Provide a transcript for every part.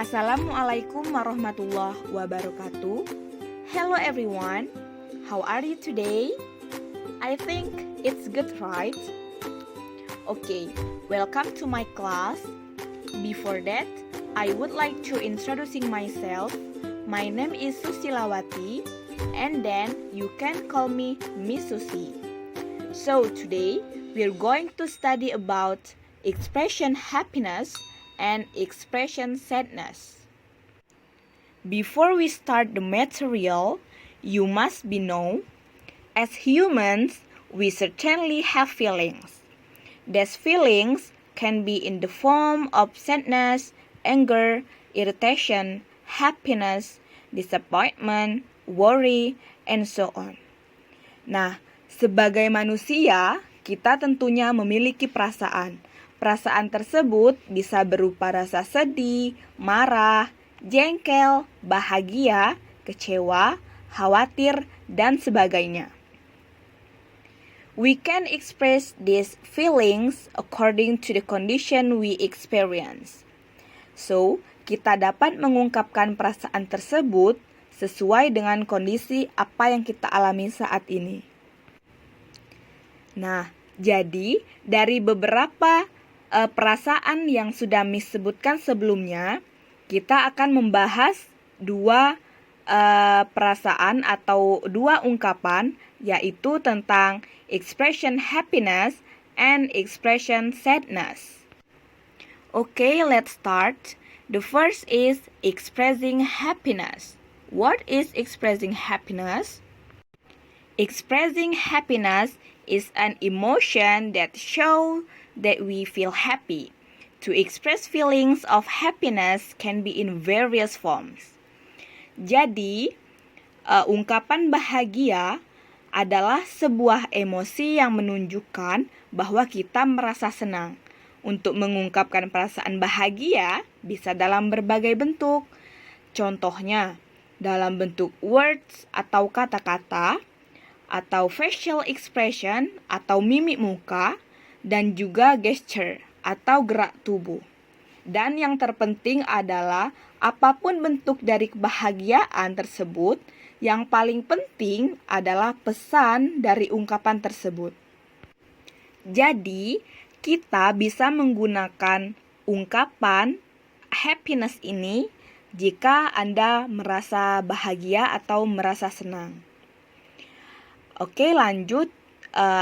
Assalamualaikum warahmatullahi wabarakatuh. Hello everyone, how are you today? I think it's good, right? Okay, welcome to my class. Before that, I would like to introducing myself. My name is Susilawati, and then you can call me Miss Susi. So today, we're going to study about expression happiness and expression sadness. Before we start the material, you must be know, as humans, we certainly have feelings. These feelings can be in the form of sadness, anger, irritation, happiness, disappointment, worry, and so on. Nah, sebagai manusia, kita tentunya memiliki perasaan. Perasaan tersebut bisa berupa rasa sedih, marah, jengkel, bahagia, kecewa, khawatir, dan sebagainya. We can express these feelings according to the condition we experience. So, kita dapat mengungkapkan perasaan tersebut sesuai dengan kondisi apa yang kita alami saat ini. Nah, jadi dari beberapa perasaan yang sudah Miss sebutkan sebelumnya, kita akan membahas dua perasaan atau dua ungkapan, yaitu tentang expression happiness and expression sadness. Okay, let's start. The first is expressing happiness. What is expressing happiness? Expressing happiness is an emotion that shows that we feel happy. To express feelings of happiness can be in various forms. Jadi, ungkapan bahagia adalah sebuah emosi yang menunjukkan bahwa kita merasa senang. Untuk mengungkapkan perasaan bahagia bisa dalam berbagai bentuk. Contohnya, dalam bentuk words atau kata-kata, atau facial expression atau mimik muka, dan juga gesture atau gerak tubuh. Dan yang terpenting adalah apapun bentuk dari kebahagiaan tersebut, yang paling penting adalah pesan dari ungkapan tersebut. Jadi, kita bisa menggunakan ungkapan happiness ini jika Anda merasa bahagia atau merasa senang. Oke, lanjut.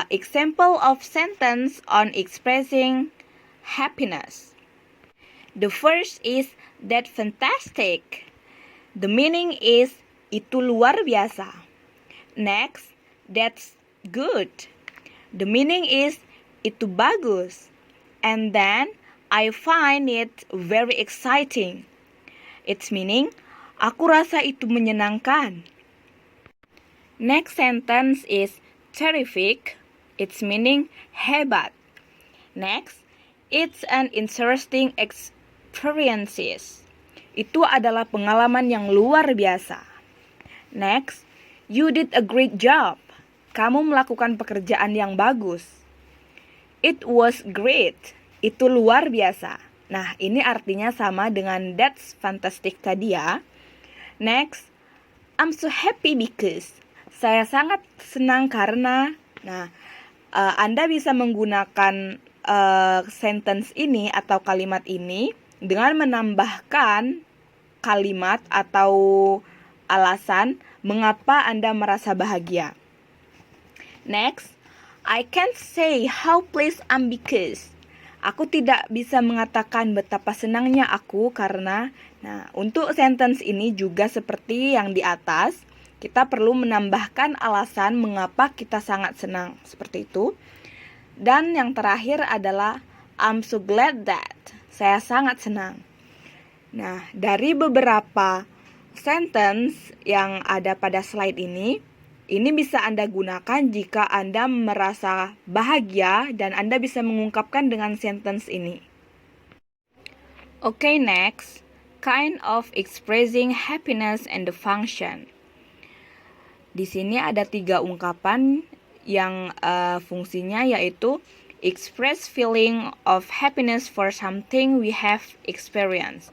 Example of sentence on expressing happiness. The first is that fantastic. The meaning is itu luar biasa. Next, that's good. The meaning is itu bagus. And then I find it very exciting. Its meaning, aku rasa itu menyenangkan. Next sentence is terrific. Its meaning hebat. Next, it's an interesting experiences. Itu adalah pengalaman yang luar biasa. Next, you did a great job. Kamu melakukan pekerjaan yang bagus. It was great. Itu luar biasa. Nah, ini artinya sama dengan that's fantastic tadi ya. Next, I'm so happy because. Saya sangat senang karena. Nah, Anda bisa menggunakan sentence ini atau kalimat ini dengan menambahkan kalimat atau alasan mengapa Anda merasa bahagia. Next, I can't say how pleased I'm because. Aku tidak bisa mengatakan betapa senangnya aku karena. Nah, untuk sentence ini juga seperti yang di atas, kita perlu menambahkan alasan mengapa kita sangat senang, seperti itu. Dan yang terakhir adalah I'm so glad that. Saya sangat senang. Nah, dari beberapa sentence yang ada pada slide ini bisa Anda gunakan jika Anda merasa bahagia dan Anda bisa mengungkapkan dengan sentence ini. Okay, next. Kind of expressing happiness and the function. Di sini ada 3 ungkapan yang fungsinya yaitu express feeling of happiness for something we have experienced.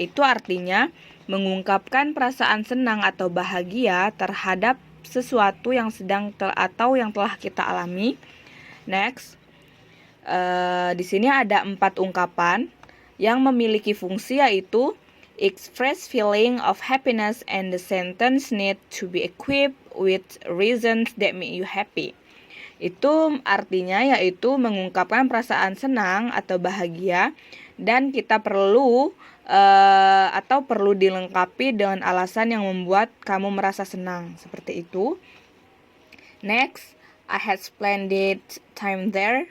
Itu artinya mengungkapkan perasaan senang atau bahagia terhadap sesuatu yang atau yang telah kita alami. Next, di sini ada 4 ungkapan yang memiliki fungsi, yaitu express feeling of happiness and the sentence need to be equipped with reasons that make you happy. Itu artinya yaitu mengungkapkan perasaan senang atau bahagia, dan kita perlu dilengkapi dengan alasan yang membuat kamu merasa senang, seperti itu. Next, I had splendid time there.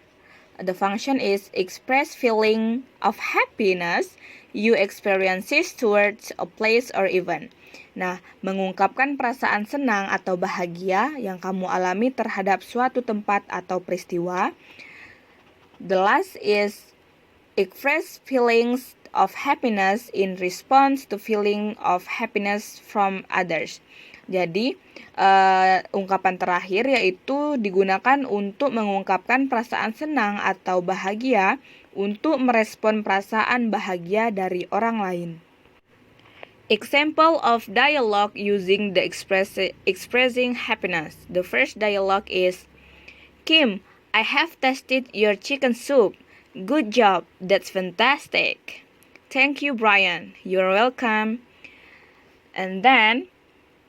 The function is express feeling of happiness you experiences towards a place or event. Nah, mengungkapkan perasaan senang atau bahagia yang kamu alami terhadap suatu tempat atau peristiwa. The last is express feelings of happiness in response to feeling of happiness from others. Jadi, ungkapan terakhir yaitu digunakan untuk mengungkapkan perasaan senang atau bahagia untuk merespon perasaan bahagia dari orang lain. Example of dialogue using the expressing happiness. The first dialogue is, Kim, I have tasted your chicken soup. Good job, that's fantastic. Thank you, Brian. You're welcome. And then,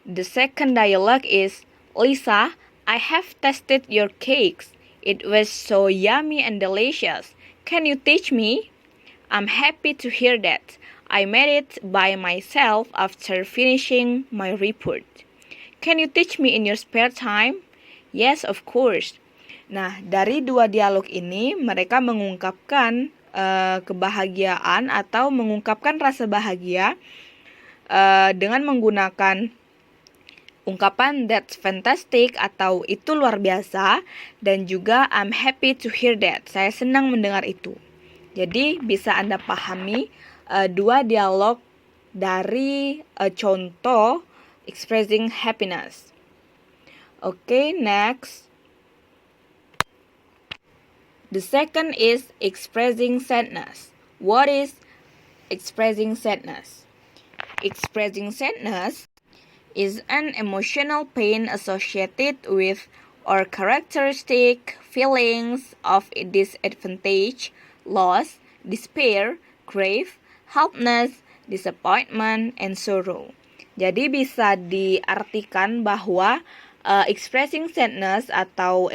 the second dialogue is, Lisa, I have tasted your cakes. It was so yummy and delicious. Can you teach me? I'm happy to hear that. I made it by myself after finishing my report. Can you teach me in your spare time? Yes, of course. Nah, dari 2 dialog ini mereka mengungkapkan kebahagiaan atau mengungkapkan rasa bahagia dengan menggunakan ungkapan that's fantastic atau itu luar biasa, dan juga I'm happy to hear that, saya senang mendengar itu. Jadi bisa Anda pahami 2 dialog dari contoh expressing happiness. Okay, next. The second is expressing sadness. What is expressing sadness? Expressing sadness is an emotional pain associated with or characteristic feelings of disadvantage, loss, despair, grief, helplessness, disappointment, and sorrow. Jadi bisa diartikan bahwa expressing sadness atau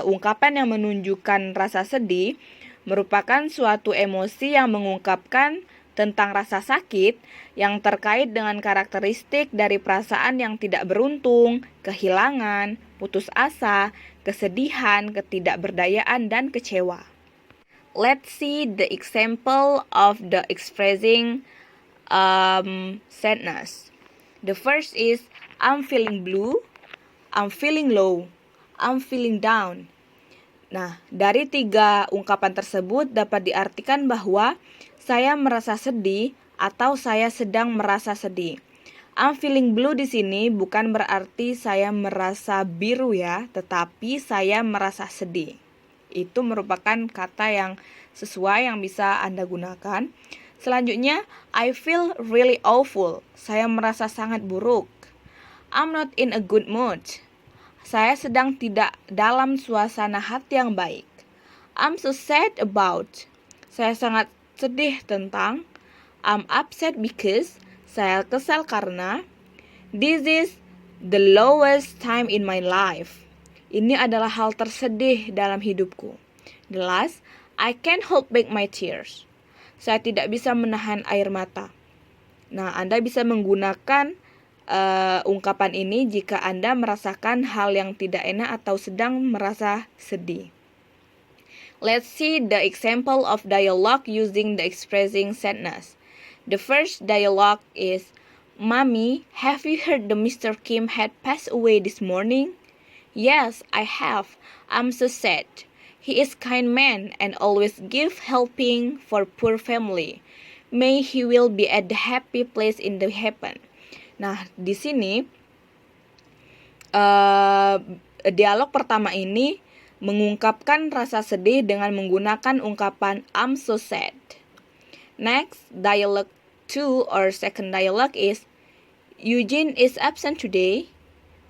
ungkapan yang menunjukkan rasa sedih merupakan suatu emosi yang mengungkapkan tentang rasa sakit yang terkait dengan karakteristik dari perasaan yang tidak beruntung, kehilangan, putus asa, kesedihan, ketidakberdayaan, dan kecewa. Let's see the example of the expressing sadness. The first is, I'm feeling blue, I'm feeling low, I'm feeling down. Nah, dari 3 ungkapan tersebut dapat diartikan bahwa saya merasa sedih atau saya sedang merasa sedih. I'm feeling blue di sini bukan berarti saya merasa biru ya, tetapi saya merasa sedih. Itu merupakan kata yang sesuai yang bisa Anda gunakan. Selanjutnya, I feel really awful. Saya merasa sangat buruk. I'm not in a good mood. Saya sedang tidak dalam suasana hati yang baik. I'm so sad about. Saya sangat sedih tentang. I'm upset because. Saya kesal karena. This is the lowest time in my life. Ini adalah hal tersedih dalam hidupku. The last, I can't hold back my tears. Saya tidak bisa menahan air mata. Nah, Anda bisa menggunakan ungkapan ini jika Anda merasakan hal yang tidak enak atau sedang merasa sedih. Let's see the example of dialogue using the expressing sadness. The first dialogue is, Mommy, have you heard that Mr. Kim had passed away this morning? Yes, I have. I'm so sad. He is kind man and always give helping for poor family. May he will be at the happy place in the heaven. Nah, di sini dialog pertama ini mengungkapkan rasa sedih dengan menggunakan ungkapan I'm so sad. Next, dialogue 2 or second dialogue is Eugene is absent today.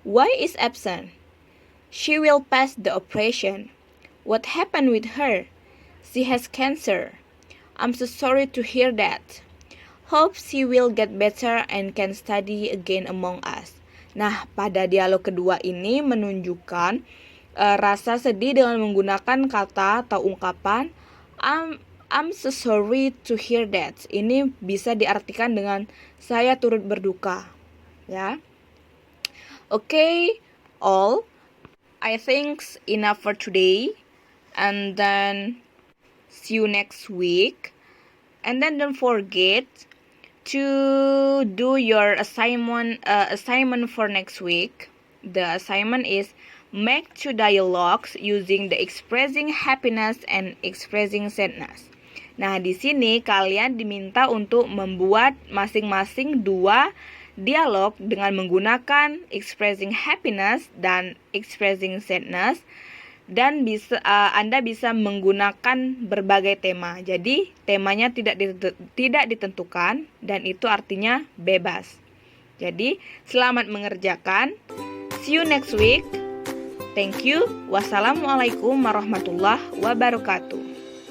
Why is absent? She will pass the operation. What happened with her? She has cancer. I'm so sorry to hear that. Hope she will get better and can study again among us. Nah, pada dialog kedua ini menunjukkan rasa sedih dengan menggunakan kata atau ungkapan I'm so sorry to hear that. Ini bisa diartikan dengan saya turut berduka. Ya. Okay, all. I think enough for today. And then see you next week. And then don't forget to do your assignment for next week. The assignment is make 2 dialogues using the expressing happiness and expressing sadness. Nah, di sini kalian diminta untuk membuat masing-masing 2 dialog dengan menggunakan expressing happiness dan expressing sadness. Dan Anda bisa menggunakan berbagai tema. Jadi temanya tidak ditentukan dan itu artinya bebas. Jadi selamat mengerjakan. See you next week. Thank you. Wassalamualaikum warahmatullahi wabarakatuh.